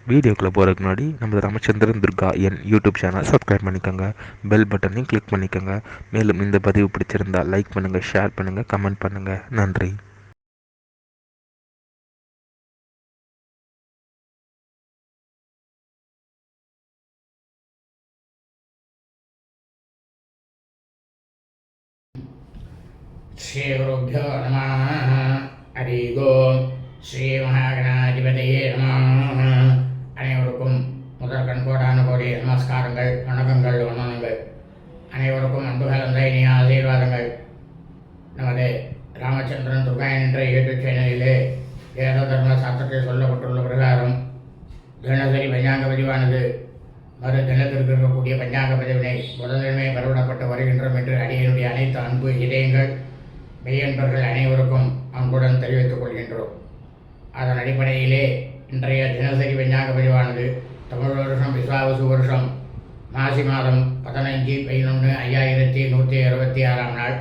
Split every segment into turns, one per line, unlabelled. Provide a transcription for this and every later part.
வீடியோக்குள்ளே போகிறதுக்கு முன்னாடி நம்ம ராமச்சந்திரன் துர்கா என் யூடியூப் சேனல் சப்ஸ்கிரைப் பண்ணிக்கோங்க, பெல் பட்டனையும் கிளிக் பண்ணிக்கோங்க. மேலும் இந்த பதிவு பிடிச்சிருந்தால் லைக் பண்ணுங்கள், ஷேர் பண்ணுங்கள், கமெண்ட் பண்ணுங்கள். நன்றி.
ஸ்ரீ குருभ्यो நமः. ஹரி ஓம். ஸ்ரீ மகாகணாதிபதியே நமः. அனைவருக்கும் முதல் கண்கோடான கோடி நமஸ்காரங்கள், வணக்கங்கள், வணக்கங்கள். அனைவருக்கும் அன்பு கலந்த இனிய ஆசீர்வாதங்கள். நமது ராமச்சந்திரன் துர்காயன் என்ற யூடியூப் சேனலிலே வேத தர்ம சாஸ்திரத்தில் சொல்லப்பட்டுள்ள பிரகாரம் தினசரி பஞ்சாங்க பதிவானது மறு தினத்திற்கு இருக்கக்கூடிய பஞ்சாங்க பதிவினை முதலிலுமே பரவிடப்பட்டு வருகின்றோம் என்று அடியனுடைய அனைத்து அன்பு இதயங்கள் மெய்யன்பர்கள் அனைவருக்கும் அன்புடன் தெரிவித்துக் கொள்கின்றோம். அதன் அடிப்படையிலே இன்றைய தினசரி பஞ்சாங்க பதிவானது தமிழ் வருஷம் விஸ்வாவசு வருஷம் மாசி மாதம் 15/11/5166 நாள்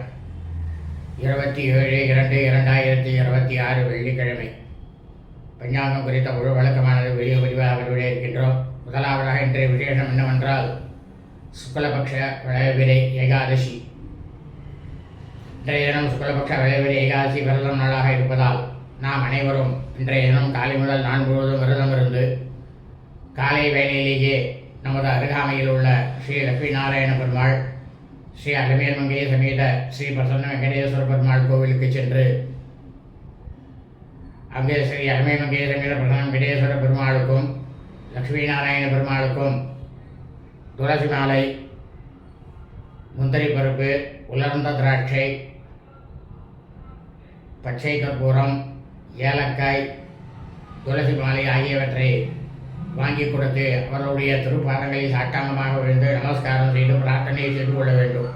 27/2/2026 வெள்ளிக்கிழமை பஞ்சாங்கம் குறித்த முழு வழக்கமானது வெளியே பதிவாக வருவதே இருக்கின்றோம். முதலாவதாக இன்றைய விசேஷம் என்னவென்றால் சுக்லபக்ஷ வளவிரை ஏகாதசி. இன்றைய தினம் சுக்லபக்ஷ வளவிரை ஏகாதசி விரதம் நாளாக இருப்பதால் நாம் அனைவரும் இன்றைய தினம் காலை முதல் நாள் முழுவதும் விரதம் இருந்து காலை வேளையிலேயே நமது அருகாமையில் உள்ள ஸ்ரீ லட்சுமி நாராயண பெருமாள், ஸ்ரீ அலமேல் மங்கைய சமேத ஸ்ரீ பிரசன்ன வெங்கடேஸ்வர பெருமாள் கோவிலுக்கு சென்று அங்கே ஸ்ரீ அலமேல் மங்கைய சமேத பிரசன்ன வெங்கடேஸ்வர பெருமாளுக்கும் லட்சுமி நாராயண பெருமாளுக்கும் துளசி மாலை, முந்திரி பருப்பு, உலர்ந்த திராட்சை, பச்சை கற்பூரம், ஏலக்காய், துளசி மாலை ஆகியவற்றை வாங்கி கொடுத்து அவர்களுடைய திருப்பாதங்களில் சாட்டாங்கமாக விழுந்து நமஸ்காரம் செய்து பிரார்த்தனை செய்து கொள்ள வேண்டும்.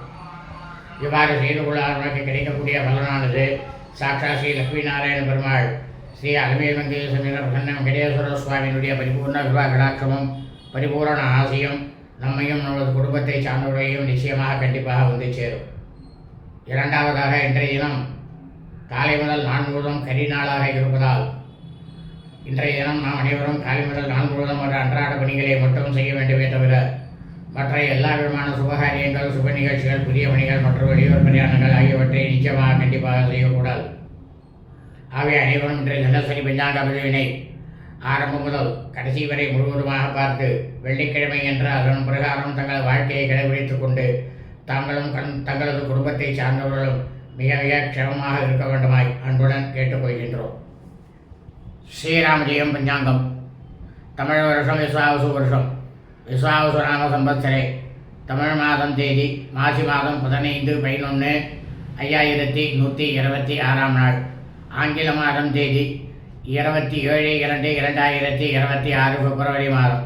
இவ்வாறு செய்து கொள்ள நமக்கு கிடைக்கக்கூடிய பலனானது சாட்சா ஸ்ரீ லட்சுமி நாராயண பெருமாள், ஸ்ரீ அலமேல் மங்கைய சமேத பிரசன்ன வெங்கடேஸ்வர சுவாமியினுடைய பரிபூர்ண விவா கடாட்சமும் பரிபூரண ஆசையும் நம்மையும் நமது குடும்பத்தை சார்ந்தவர்களையும் நிச்சயமாக கண்டிப்பாக வந்து சேரும். இரண்டாவதாக இன்றைய தினம் காலை முதல் நாள் முழுவதும் கரி நாளாக இருப்பதால் இன்றைய தினம் நாம் அனைவரும் காலை முதல் நாள் முழுவதும் ஒரு அன்றாட பணிகளை மட்டும் செய்ய வேண்டுமே தவிர மற்ற எல்லா விதமான சுபகாரியங்கள், சுப நிகழ்ச்சிகள், புதிய பணிகள் மற்றும் வெளியூர் பிரயாணங்கள் ஆகியவற்றை நிச்சயமாக கண்டிப்பாக செய்யக்கூடாது. ஆகவே அனைவரும் இன்றைய தினசரி பஞ்சாங்க பதிவினை ஆரம்பம் முதல் கடைசி வரை முழுவதுமாக பார்த்து வெள்ளிக்கிழமை என்ற அதன் பிரகாரம் தங்கள் வாழ்க்கையை கடைபிடித்துக் கொண்டு தாங்களும் தங்களது குடும்பத்தை சார்ந்தவர்களும் மிக மிக க்ஷமமாக இருக்க வேண்டுமாய் அன்புடன் கேட்டுக்கொள்கின்றோம். ஸ்ரீராமஜெயம் பஞ்சாங்கம். தமிழ் வருஷம் விஸ்வாவசு வருஷம் விஸ்வாவசு நாம சம்பத்சரே தமிழ் மாதம் தேதி மாசி மாதம் 15/11/5126 நாள். ஆங்கில மாதம் தேதி 27/2/2026 பிப்ரவரி மாதம்.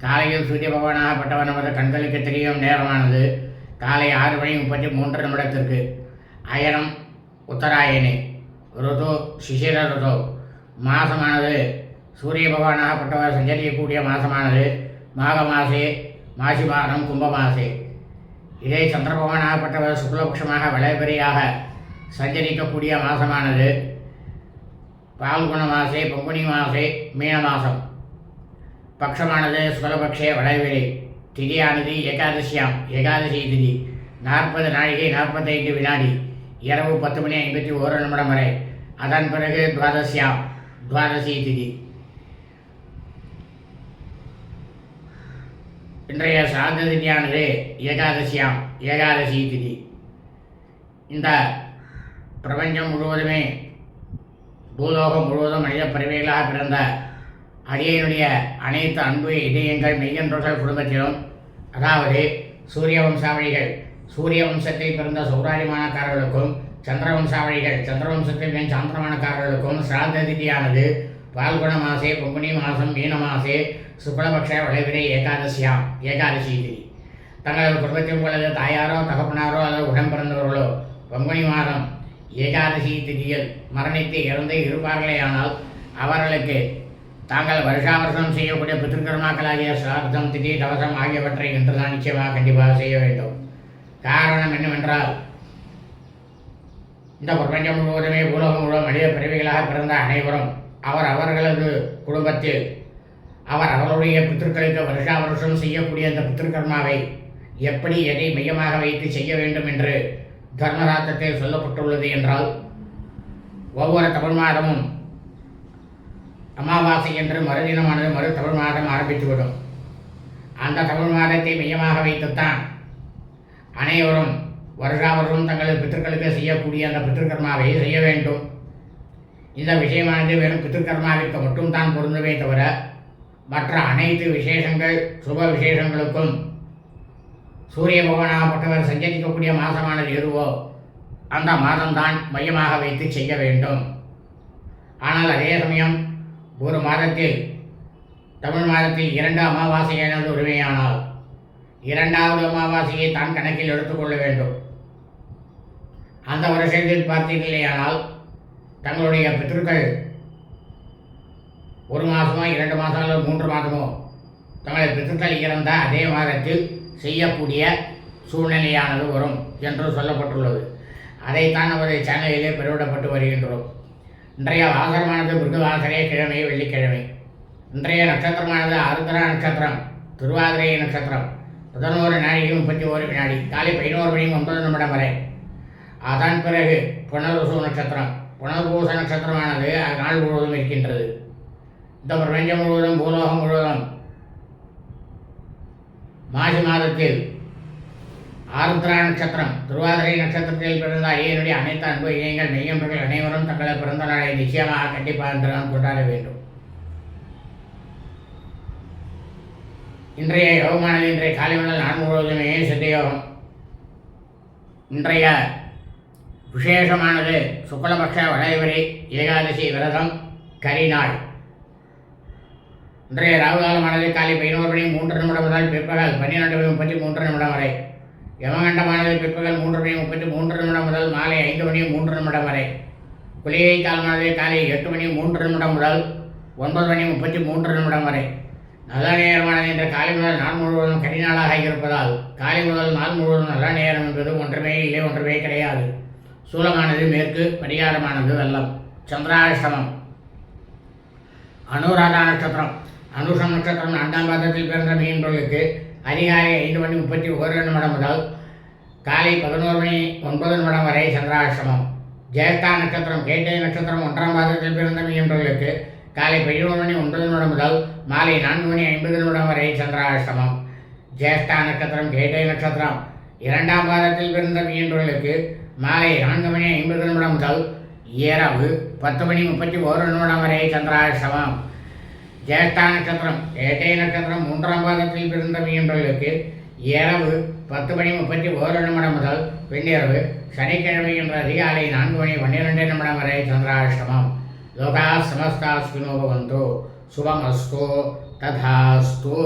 காலையில் சூரிய பகவானாகப்பட்டவர் நமது கண்களுக்கு தெரியும் நேரமானது காலை 6:33 அயனம் உத்தராயணி, ருது சிசிர ருது. மாதமானது சூரிய பகவானாகப்பட்டவர் சஞ்சரிக்கக்கூடிய மாதமானது மாக மாசே, மாசி மாதம் கும்ப மாசே. இதே சந்திர பகவானாகப்பட்டவர் சுக்லபக்ஷமாக வளர்பிறையாக சஞ்சரிக்கக்கூடிய மாதமானது பால்குண மாசே, பங்குனி மாசே, மீன மாதம். பக்ஷமானது சுக்லபக்ஷே வளர்பிறை. திதியானது ஏகாதசி திதி. 40 நாழிகை 45 வினாடி, இரவு 10:51 வரை. அதன் பிறகு துவாதசி திதி. இன்றைய சாந்த திதியானது ஏகாதசி திதி. இந்த பிரபஞ்சம் முழுவதுமே, பூலோகம் முழுவதும் மனித பிறவிகளாக பிறந்த அடியனுடைய அனைத்து அன்பு இதயங்கள் மெய்யன்றோர்கள் குடும்பத்திலும், அதாவது சூரிய வம்சாவளிகள், சூரிய வம்சத்தில் பிறந்த சௌராரியமானக்காரர்களுக்கும், சந்திர வம்சாவளிகள், சந்திர வம்சத்தில் மேல் சாந்திரமானக்காரர்களுக்கும் சிராந்த திதியானது பால்குண மாசே, பங்குனி மாதம், மீன மாசே, சுக்லபக்ஷ வளவிரை ஏகாதசி திதி. தங்களது குடும்பத்தில் உங்களது தாயாரோ தகப்பனாரோ அல்லது உடன் பிறந்தவர்களோ பங்குனி மாதம் ஏகாதசி திதியில் மரணித்து இறந்து இருப்பார்களேயானால் அவர்களுக்கு தாங்கள் வருஷாவருஷம் செய்யக்கூடிய பித்திருக்கர்மாக்களாகிய சிரார்த்தம், திதி, தவசம் ஆகியவற்றை இன்றுதான் நிச்சயமாக கண்டிப்பாக செய்ய வேண்டும். காரணம் என்னவென்றால் இந்த பிரபஞ்சம் முழுவதுமே, பூலோகம் முழுவதும் மனித பிறவிகளாக பிறந்த அனைவரும் அவர்களது குடும்பத்தில் அவர் அவருடைய பித்திருக்களுக்கு வருஷா வருஷம் செய்யக்கூடிய அந்த பித்திருக்கர்மாவை எப்படி எதை மையமாக வைத்து செய்ய வேண்டும் என்று தர்மசாஸ்திரத்தில் சொல்லப்பட்டுள்ளது என்றால், ஒவ்வொரு தமிழ் மாதமும் அமாவாசை என்று மறுதினமானது மறு தமிழ் மாதம் ஆரம்பித்துவிடும். அந்த தமிழ் மாதத்தை மையமாக வைத்துத்தான் அனைவரும் வருஷா வருஷம் தங்களது பித்திருக்களுக்கு செய்யக்கூடிய அந்த பித்திருக்கர்மாவை செய்ய வேண்டும். இந்த விஷயமானது வெறும் பித்திருக்கர்மாவிற்கு மட்டும் தான் பொருந்துமே தவிர மற்ற அனைத்து விசேஷங்கள் சுப விசேஷங்களுக்கும் சூரிய பகவானாகப்பட்டவர் சஞ்சரிக்கக்கூடிய மாதமானது எதுவோ அந்த மாதம்தான் மையமாக வைத்து செய்ய வேண்டும். ஆனால் அதே சமயம் ஒரு மாதத்தில் தமிழ் மாதத்தில் 2 அமாவாசையானது உரிமையானால் 2வது அமாவாசையை தான் கணக்கில் எடுத்துக்கொள்ள வேண்டும். அந்த வருஷத்தில் பார்த்தீர்களேயானால் தங்களுடைய பித்ருக்கள் 1 மாதமோ 2 மாதமோ அல்லது 3 மாதமோ தங்களது பித்ருக்கள் இறந்த அதே மாதத்தில் செய்யக்கூடிய சூழ்நிலையானது வரும் என்று சொல்லப்பட்டுள்ளது. அதைத்தான் நமது சேனலிலே பெருவிடப்பட்டு வருகின்றோம். இன்றைய வாசரமானது மிருகவாசரே கிழமை, வெள்ளிக்கிழமை. இன்றைய நட்சத்திரமானது ஆருத்ரா நட்சத்திரம், திருவாதிரை நட்சத்திரம். 11 நாழிகை 31 வினாடி, காலை 11 மணி 9 நிமிடம் வரை. அதன் பிறகு புனர்வசு நட்சத்திரம். புனர்பூச நட்சத்திரமானது நாள் முழுவதும் இருக்கின்றது. இந்த பிரபஞ்சம் முழுவதும், பூலோகம் முழுவதும் மாசி மாதத்தில் ஆருத்ரா நட்சத்திரம், திருவாதிரை நட்சத்திரத்தில் பிறந்த அடியனுடைய அனைத்து அன்பு இணையங்கள் மெய்யன்பர்கள் அனைவரும் தங்களது பிறந்த நாளை நிச்சயமாக கண்டிப்பாக என்று நாம் கொண்டாட வேண்டும். இன்றைய யோகமானது இன்றைய காலை முதல் 4 முழுவதுமே சித்த யோகம். இன்றைய விசேஷமானது சுக்லபக்ஷ வளைவரை ஏகாதசி விரதம் கரிநாள். இன்றைய ராகுகாலமானது காலை 11 மணி 3 நிமிடம் முதல் பிற்பகல் 12 மணி 33 நிமிடம் வரை. யமகண்டமானது பிற்பகல் 3 மணி 33 நிமிடம் முதல் மாலை 5 மணி 3 நிமிடம் வரை. குளிகை காலமானது காலை 8 மணி 3 நிமிடம் முதல் 9 மணி 33 நிமிடம் வரை. நல்ல நேரமானது இன்று காலை முதல் நாள் முழுவதும் கரிநாளாக இருப்பதால் காலை முதல் நாள் முழுவதும் நல்ல நேரம் என்பது ஒன்றுமே இல்லை, ஒன்றுமே கிடையாது. சூலமானது மேற்கு, பரிகாரமானது வெள்ளம். சந்திராஷ்டமம். அனுராதா நட்சத்திரம். அனுஷம் நட்சத்திரம் 4ஆம் பாதத்தில் பிறந்த மீன்பொருளுக்கு அதிகாலை 5 மணி 31 நிமிடம் முதல் காலை 11 மணி 9 நிமிடம் வரை சந்திராஷ்டமம். ஜேஷ்டா நட்சத்திரம். கேட்டை நட்சத்திரம் 1ஆம் பாதத்தில் பிறந்த மீன்பொருளுக்கு காலை 11 மணி 9 நிமிடம் முதல் மாலை 4 மணி 50 நிமிடம் வரை சந்திராஷ்டமம். ஜேஷ்டா நட்சத்திரம், கேட்டை நட்சத்திரம் 2ஆம் பாதத்தில் பிறந்த மீன்பொருளுக்கு மாலை 4 மணி 50 நிமிடம் முதல் இரவு 10 மணி 31 நிமிடம் வரை சந்திராஷ்டமம். ஜேஷ்டா நட்சத்திரம், கேட்டை நட்சத்திரம் 3ஆம் பாதத்தில் பிறந்த மீன்பொருளுக்கு இரவு 10 மணி 31 நிமிடம் முதல் பின்னிரவு சனிக்கிழமை என்ற அதிகாலை 4 மணி 12 நிமிடம் வரை சந்திராஷ்டமம். லோகா சமஸ்தா சுகினோ பவந்து. சுபமஸ்து. ததாஸ்து.